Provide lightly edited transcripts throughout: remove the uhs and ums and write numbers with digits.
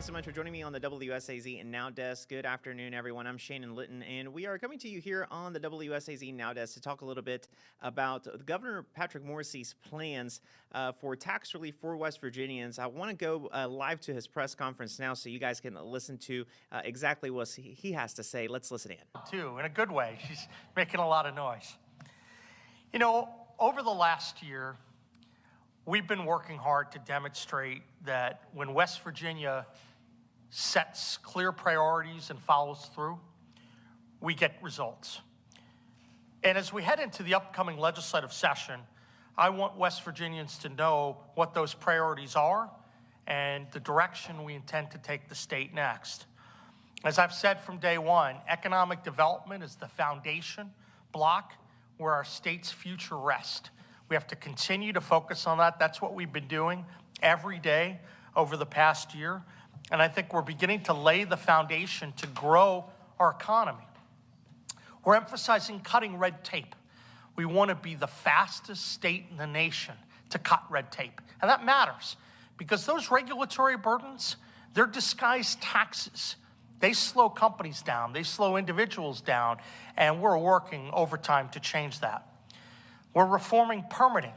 Thanks so much for joining me on the WSAZ Now Desk. Good afternoon, everyone. I'm Shannon Litton, and we are coming to you here on the WSAZ Now Desk to talk a little bit about Governor Patrick Morrisey's plans for tax relief for West Virginians. I want to go live to his press conference now so you guys can listen to exactly what he has to say. Let's listen in. Too, in a good way. She's making a lot of noise. You know, over the last year, we've been working hard to demonstrate that when West Virginia sets clear priorities and follows through, we get results. And as we head into the upcoming legislative session, I want West Virginians to know what those priorities are and the direction we intend to take the state next. As I've said from day one, economic development is the foundation block where our state's future rests. We have to continue to focus on that. That's what we've been doing every day over the past year. And I think we're beginning to lay the foundation to grow our economy. We're emphasizing cutting red tape. We want to be the fastest state in the nation to cut red tape. And that matters because those regulatory burdens, they're disguised taxes. They slow companies down, they slow individuals down, and we're working overtime to change that. We're reforming permitting.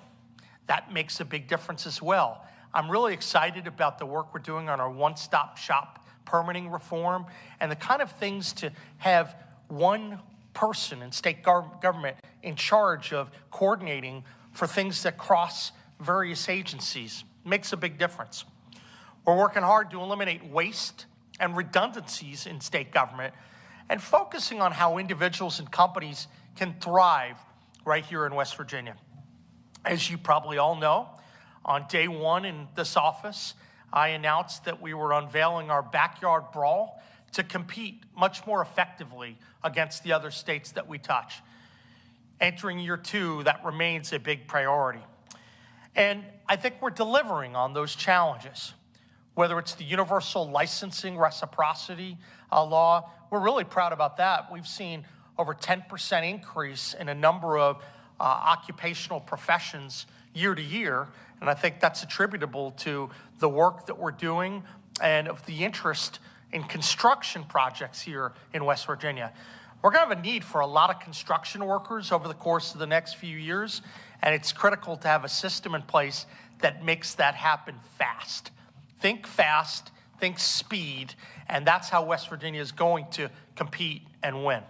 That makes a big difference as well. I'm really excited about the work we're doing on our one-stop shop permitting reform and the kind of things to have one person in state government in charge of coordinating for things that cross various agencies. Makes a big difference. We're working hard to eliminate waste and redundancies in state government and focusing on how individuals and companies can thrive right here in West Virginia. As you probably all know, on day one in this office, I announced that we were unveiling our backyard brawl to compete much more effectively against the other states that we touch. Entering year two, that remains a big priority. And I think we're delivering on those challenges. Whether it's the universal licensing reciprocity law, we're really proud about that. We've seen over 10% increase in a number of occupational professions year to year, and I think that's attributable to the work that we're doing and of the interest in construction projects here in West Virginia. We're going to have a need for a lot of construction workers over the course of the next few years, and it's critical to have a system in place that makes that happen fast. Think fast, think speed, and that's how West Virginia is going to compete and win.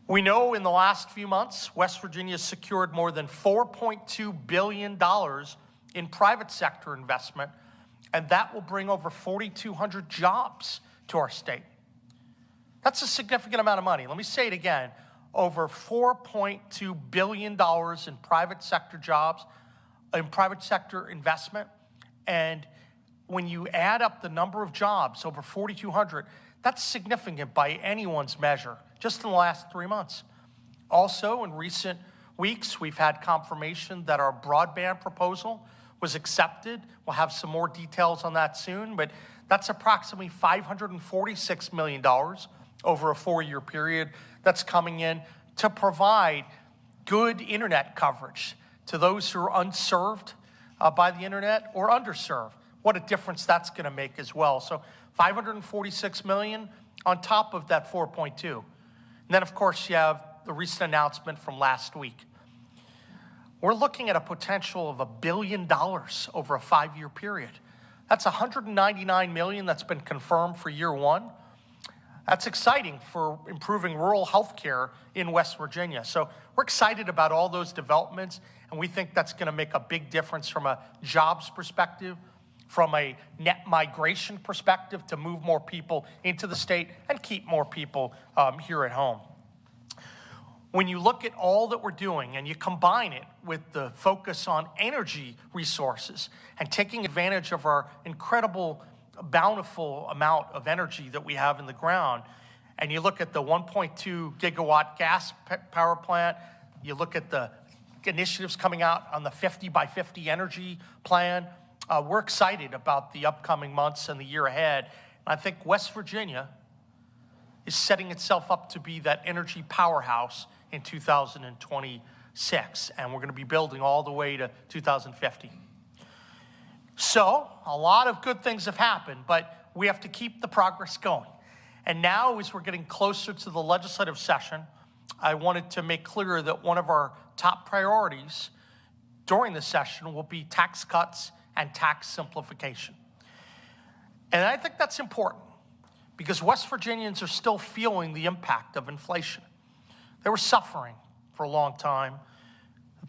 We know in the last few months, West Virginia has secured more than $4.2 billion in private sector investment, and that will bring over 4,200 jobs to our state. That's a significant amount of money. Let me say it again, over $4.2 billion in private sector jobs, in private sector investment, and when you add up the number of jobs, over 4,200, that's significant by anyone's measure, just in the last 3 months. Also, in recent weeks, we've had confirmation that our broadband proposal was accepted. We'll have some more details on that soon, but that's approximately $546 million over a 4-year period that's coming in to provide good internet coverage to those who are unserved by the internet or underserved. What a difference that's going to make as well. So $546 million on top of that 4.2. And then, of course, you have the recent announcement from last week. We're looking at a potential of $1 billion over a 5-year period. That's $199 million that's been confirmed for year one. That's exciting for improving rural health care in West Virginia. So we're excited about all those developments, and we think that's going to make a big difference from a jobs perspective, from a net migration perspective to move more people into the state and keep more people here at home. When you look at all that we're doing and you combine it with the focus on energy resources and taking advantage of our incredible, bountiful amount of energy that we have in the ground, and you look at the 1.2 gigawatt gas power plant, you look at the initiatives coming out on the 50 by 50 energy plan, we're excited about the upcoming months and the year ahead. And I think West Virginia is setting itself up to be that energy powerhouse in 2026, and we're going to be building all the way to 2050. So, a lot of good things have happened, but we have to keep the progress going. And now, as we're getting closer to the legislative session, I wanted to make clear that one of our top priorities during the session will be tax cuts and tax simplification. And I think that's important because West Virginians are still feeling the impact of inflation. They were suffering for a long time.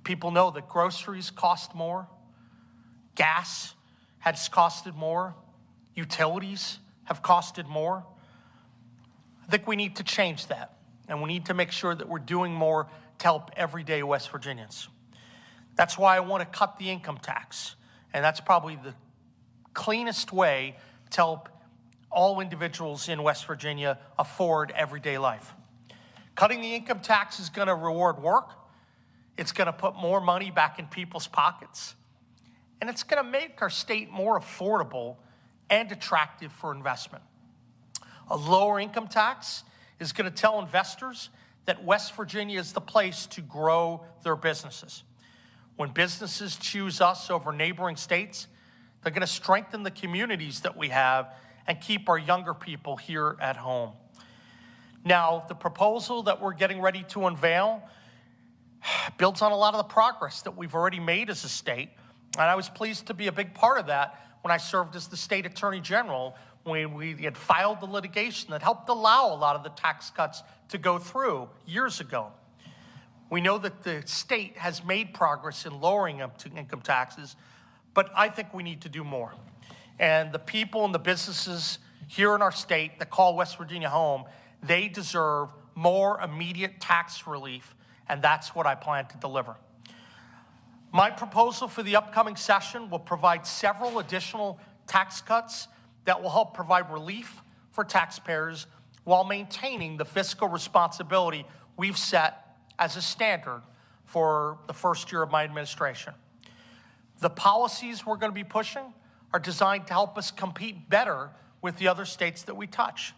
People know that groceries cost more, gas has costed more, utilities have costed more. I think we need to change that, and we need to make sure that we're doing more to help everyday West Virginians. That's why I want to cut the income tax, and that's probably the cleanest way to help all individuals in West Virginia afford everyday life. Cutting the income tax is going to reward work. It's going to put more money back in people's pockets, and it's going to make our state more affordable and attractive for investment. A lower income tax is going to tell investors that West Virginia is the place to grow their businesses. When businesses choose us over neighboring states, they're going to strengthen the communities that we have and keep our younger people here at home. Now, the proposal that we're getting ready to unveil builds on a lot of the progress that we've already made as a state, and I was pleased to be a big part of that when I served as the state attorney general, when we had filed the litigation that helped allow a lot of the tax cuts to go through years ago. We know that the state has made progress in lowering income taxes, but I think we need to do more. And the people and the businesses here in our state that call West Virginia home, they deserve more immediate tax relief, and that's what I plan to deliver. My proposal for the upcoming session will provide several additional tax cuts that will help provide relief for taxpayers while maintaining the fiscal responsibility we've set as a standard for the first year of my administration. The policies we're going to be pushing are designed to help us compete better with the other states that we touch.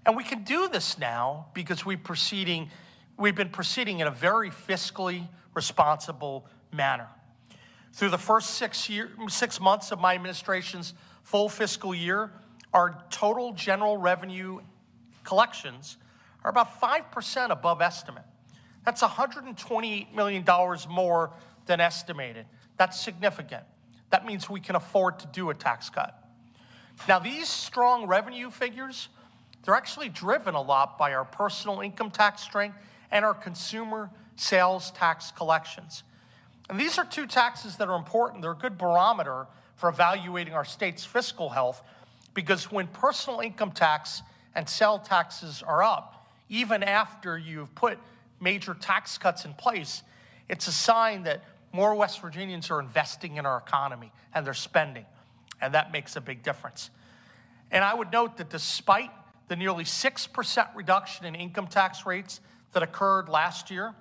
And we can do this now because we've been proceeding in a very fiscally responsible manner. Through the first 6 months of my administration's full fiscal year, our total general revenue collections are about 5% above estimate. That's $128 million more than estimated. That's significant. That means we can afford to do a tax cut. Now, these strong revenue figures, they're actually driven a lot by our personal income tax strength and our consumer sales tax collections. And these are two taxes that are important. They're a good barometer for evaluating our state's fiscal health, because when personal income tax and sales taxes are up, even after you've put major tax cuts in place, it's a sign that more West Virginians are investing in our economy and they're spending, and that makes a big difference. And I would note that despite the nearly 6% reduction in income tax rates that occurred last year,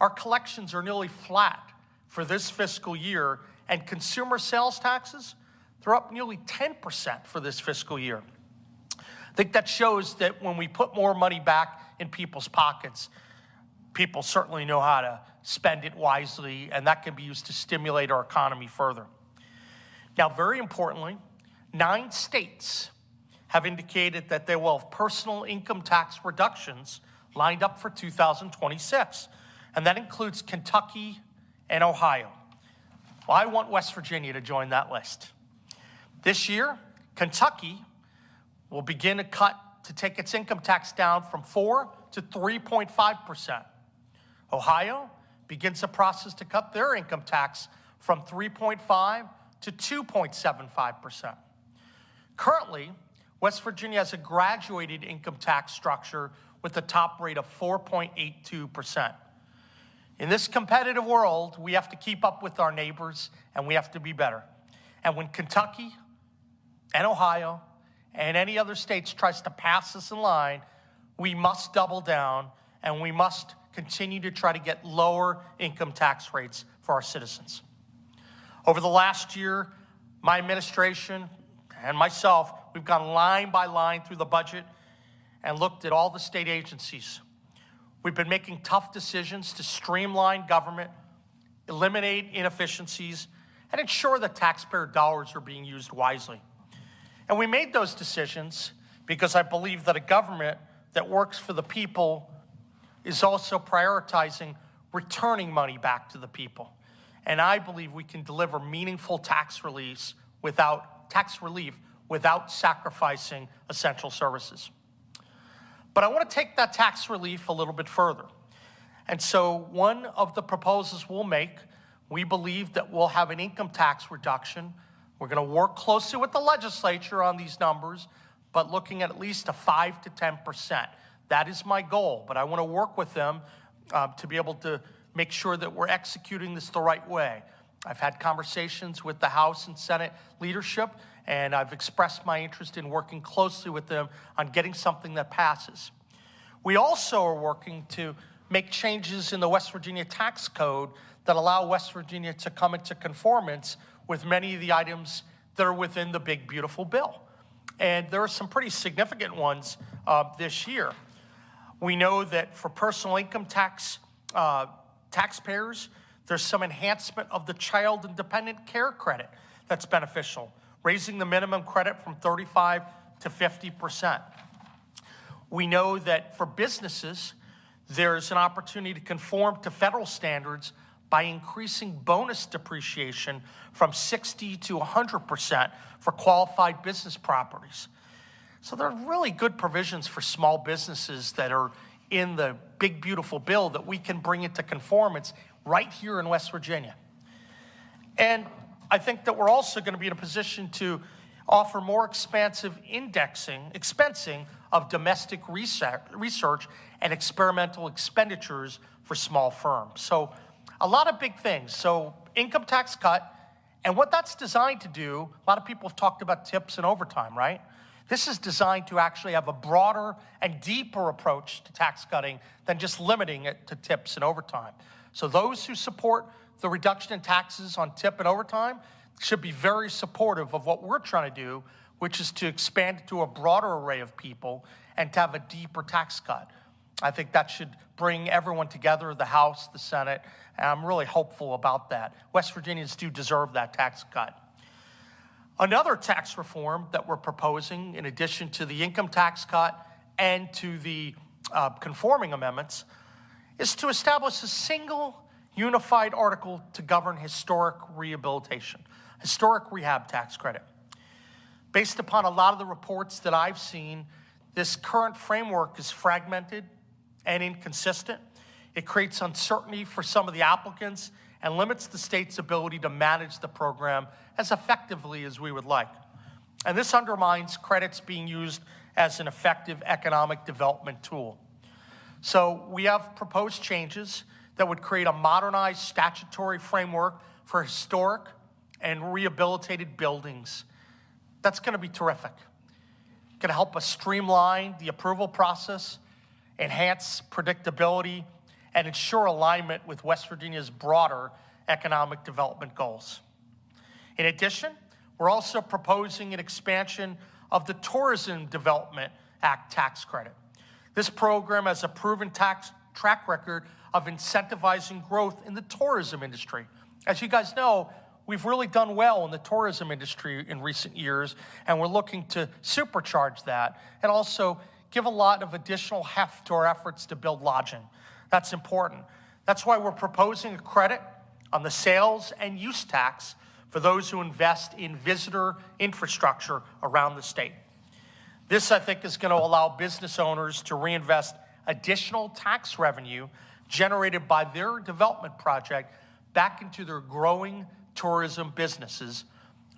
our collections are nearly flat for this fiscal year, and consumer sales taxes, they're up nearly 10% for this fiscal year. I think that shows that when we put more money back in people's pockets, people certainly know how to spend it wisely, and that can be used to stimulate our economy further. Now, very importantly, 9 states have indicated that they will have personal income tax reductions lined up for 2026, and that includes Kentucky and Ohio. Well, I want West Virginia to join that list. This year, Kentucky will begin a cut to take its income tax down from 4 to 3.5%. Ohio begins a process to cut their income tax from 3.5 to 2.75%. Currently, West Virginia has a graduated income tax structure with a top rate of 4.82%. In this competitive world, we have to keep up with our neighbors, and we have to be better. And when Kentucky and Ohio and any other states tries to pass us in line, we must double down, and we must continue to try to get lower income tax rates for our citizens. Over the last year, my administration and myself, we've gone line by line through the budget and looked at all the state agencies. We've been making tough decisions to streamline government, eliminate inefficiencies, and ensure that taxpayer dollars are being used wisely. And we made those decisions because I believe that a government that works for the people is also prioritizing returning money back to the people. And I believe we can deliver meaningful tax relief without sacrificing essential services. But I want to take that tax relief a little bit further. And so one of the proposals we'll make, we believe that we'll have an income tax reduction. We're going to work closely with the legislature on these numbers, but looking at least a 5 to 10%. That is my goal, but I want to work with them to be able to make sure that we're executing this the right way. I've had conversations with the House and Senate leadership, and I've expressed my interest in working closely with them on getting something that passes. We also are working to make changes in the West Virginia tax code that allow West Virginia to come into conformance with many of the items that are within the big, beautiful bill. And there are some pretty significant ones this year. We know that for personal income tax taxpayers, there's some enhancement of the child and dependent care credit that's beneficial, raising the minimum credit from 35 to 50%. We know that for businesses, there's an opportunity to conform to federal standards by increasing bonus depreciation from 60 to 100% for qualified business properties. So there are really good provisions for small businesses that are in the big, beautiful bill that we can bring into conformance right here in West Virginia. And I think that we're also going to be in a position to offer more expansive expensing of domestic research and experimental expenditures for small firms. So a lot of big things. So income tax cut, and what that's designed to do, a lot of people have talked about tips and overtime, right? This is designed to actually have a broader and deeper approach to tax cutting than just limiting it to tips and overtime. So those who support the reduction in taxes on tip and overtime should be very supportive of what we're trying to do, which is to expand it to a broader array of people and to have a deeper tax cut. I think that should bring everyone together, the House, the Senate, and I'm really hopeful about that. West Virginians do deserve that tax cut. Another tax reform that we're proposing, in addition to the income tax cut and to the conforming amendments, is to establish a single unified article to govern historic rehabilitation, historic rehab tax credit. Based upon a lot of the reports that I've seen, this current framework is fragmented and inconsistent. It creates uncertainty for some of the applicants and limits the state's ability to manage the program as effectively as we would like. And this undermines credits being used as an effective economic development tool. So we have proposed changes that would create a modernized statutory framework for historic and rehabilitated buildings. That's going to be terrific. Going to help us streamline the approval process, enhance predictability, and ensure alignment with West Virginia's broader economic development goals. In addition, we're also proposing an expansion of the Tourism Development Act tax credit. This program has a proven track record of incentivizing growth in the tourism industry. As you guys know, we've really done well in the tourism industry in recent years, and we're looking to supercharge that and also give a lot of additional heft to our efforts to build lodging. That's important. That's why we're proposing a credit on the sales and use tax for those who invest in visitor infrastructure around the state. This, I think, is going to allow business owners to reinvest additional tax revenue generated by their development project back into their growing tourism businesses,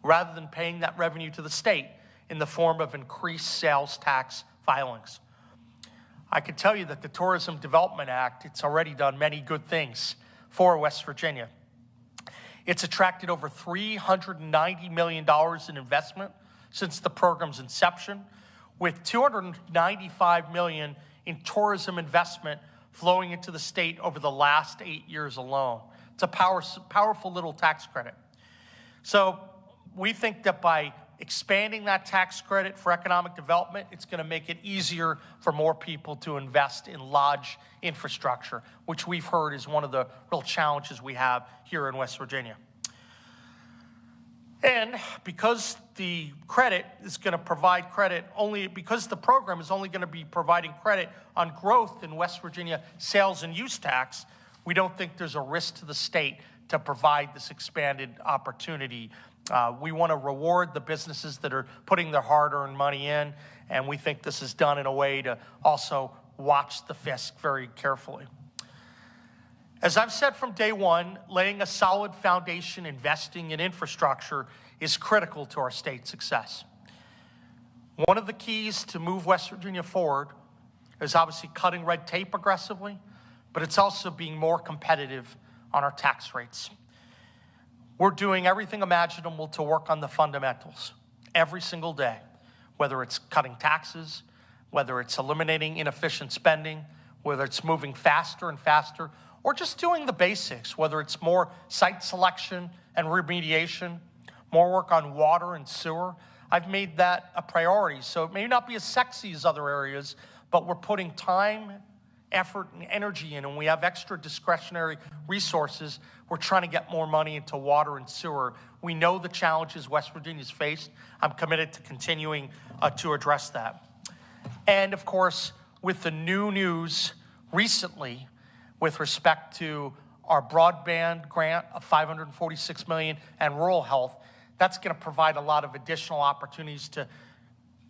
rather than paying that revenue to the state in the form of increased sales tax filings. I can tell you that the Tourism Development Act, it's already done many good things for West Virginia. It's attracted over $390 million in investment since the program's inception, with $295 million in tourism investment flowing into the state over the last 8 years alone. It's a powerful little tax credit. So we think that by expanding that tax credit for economic development, it's going to make it easier for more people to invest in lodge infrastructure, which we've heard is one of the real challenges we have here in West Virginia. And because the credit is going to provide credit only, because the program is only going to be providing credit on growth in West Virginia sales and use tax, we don't think there's a risk to the state to provide this expanded opportunity. We want to reward the businesses that are putting their hard-earned money in, and we think this is done in a way to also watch the fisc very carefully. As I've said from day one, laying a solid foundation, investing in infrastructure is critical to our state's success. One of the keys to move West Virginia forward is obviously cutting red tape aggressively, but it's also being more competitive on our tax rates. We're doing everything imaginable to work on the fundamentals every single day, whether it's cutting taxes, whether it's eliminating inefficient spending, whether it's moving faster and faster, or just doing the basics, whether it's more site selection and remediation, more work on water and sewer. I've made that a priority. So it may not be as sexy as other areas, but we're putting time, effort, and energy in, and we have extra discretionary resources. We're trying to get more money into water and sewer. We know the challenges West Virginia's faced. I'm committed to continuing to address that. And of course, with the new news recently, with respect to our broadband grant of $546 million and rural health, that's going to provide a lot of additional opportunities to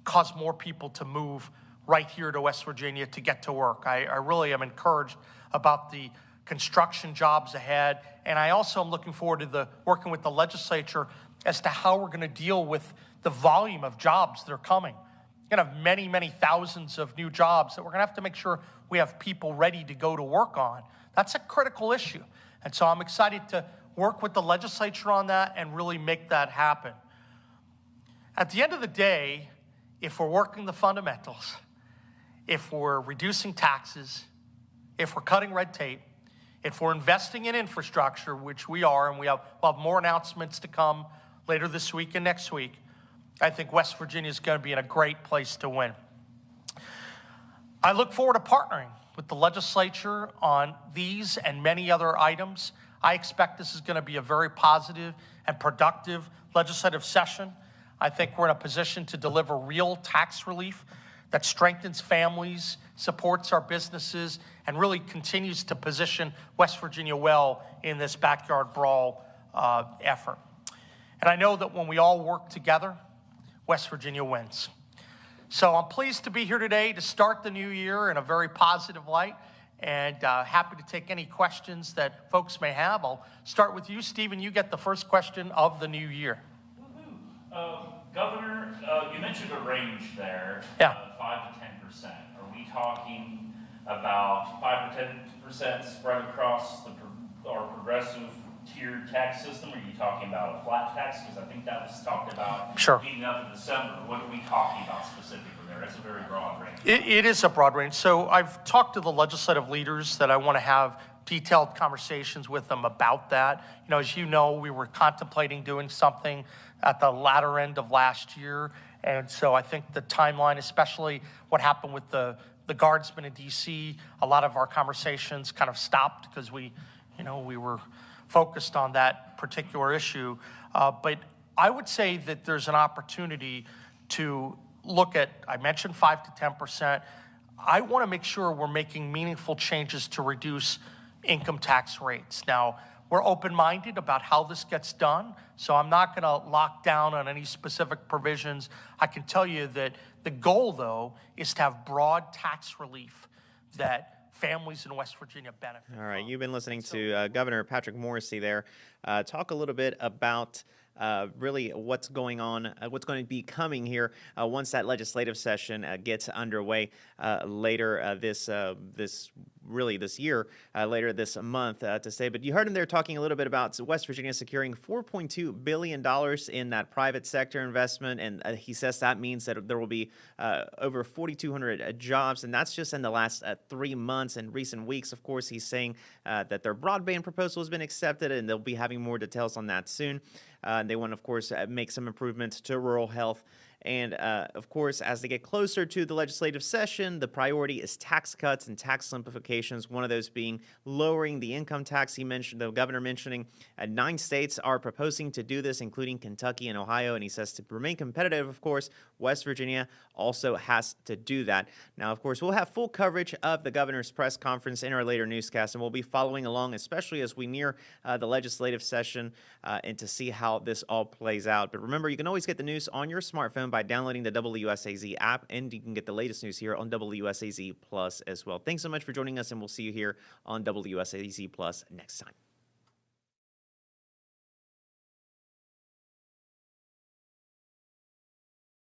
cause more people to move right here to West Virginia to get to work. I really am encouraged about the construction jobs ahead, and I also am looking forward to working with the legislature as to how we're going to deal with the volume of jobs that are coming. We're going to have many, many thousands of new jobs that we're going to have to make sure we have people ready to go to work on. That's a critical issue. And so I'm excited to work with the legislature on that and really make that happen. At the end of the day, if we're working the fundamentals, if we're reducing taxes, if we're cutting red tape, if we're investing in infrastructure, which we are, and we'll have more announcements to come later this week and next week, I think West Virginia is going to be in a great place to win. I look forward to partnering with the legislature on these and many other items. I expect this is going to be a very positive and productive legislative session. I think we're in a position to deliver real tax relief that strengthens families, supports our businesses, and really continues to position West Virginia well in this backyard brawl effort. And I know that when we all work together, West Virginia wins. So I'm pleased to be here today to start the new year in a very positive light, and happy to take any questions that folks may have. I'll start with you, Stephen. You get the first question of the new year. Governor, you mentioned a range there, Yeah. 5 to 10%. Are we talking about 5 to 10% spread across our progressive tiered tax system? Are you talking about a flat tax? Because I think that was talked about leading up to December. What are we talking about specifically there? That's a very broad range. It is a broad range. So I've talked to the legislative leaders that I want to have detailed conversations with them about that. You know, as you know, we were contemplating doing something at the latter end of last year. And so I think the timeline, especially what happened with the guardsmen in D.C., a lot of our conversations kind of stopped because we were focused on that particular issue. But I would say that there's an opportunity to look at, I mentioned 5 to 10%. I want to make sure we're making meaningful changes to reduce income tax rates. Now, we're open-minded about how this gets done, so I'm not going to lock down on any specific provisions. I can tell you that the goal, though, is to have broad tax relief that families in West Virginia benefit All right, from. you've been listening to Governor Patrick Morrisey there talk a little bit about really what's going on, what's going to be coming here once that legislative session gets underway later this year, later this month to say. But you heard him there talking a little bit about West Virginia securing $4.2 billion in that private sector investment, and he says that means that there will be over 4,200 jobs, and that's just in the last 3 months and recent weeks. Of course, he's saying that their broadband proposal has been accepted, and they'll be having more details on that soon. They want, of course, make some improvements to rural health And of course, as they get closer to the legislative session, the priority is tax cuts and tax simplifications. One of those being lowering the income tax. He mentioned, the governor mentioning 9 states are proposing to do this, including Kentucky and Ohio. And he says to remain competitive, of course, West Virginia also has to do that. Now, of course, we'll have full coverage of the governor's press conference in our later newscast, and we'll be following along, especially as we near the legislative session, and to see how this all plays out. But remember, you can always get the news on your smartphone by downloading the WSAZ app, and you can get the latest news here on WSAZ Plus as well. Thanks so much for joining us, and we'll see you here on WSAZ Plus next time.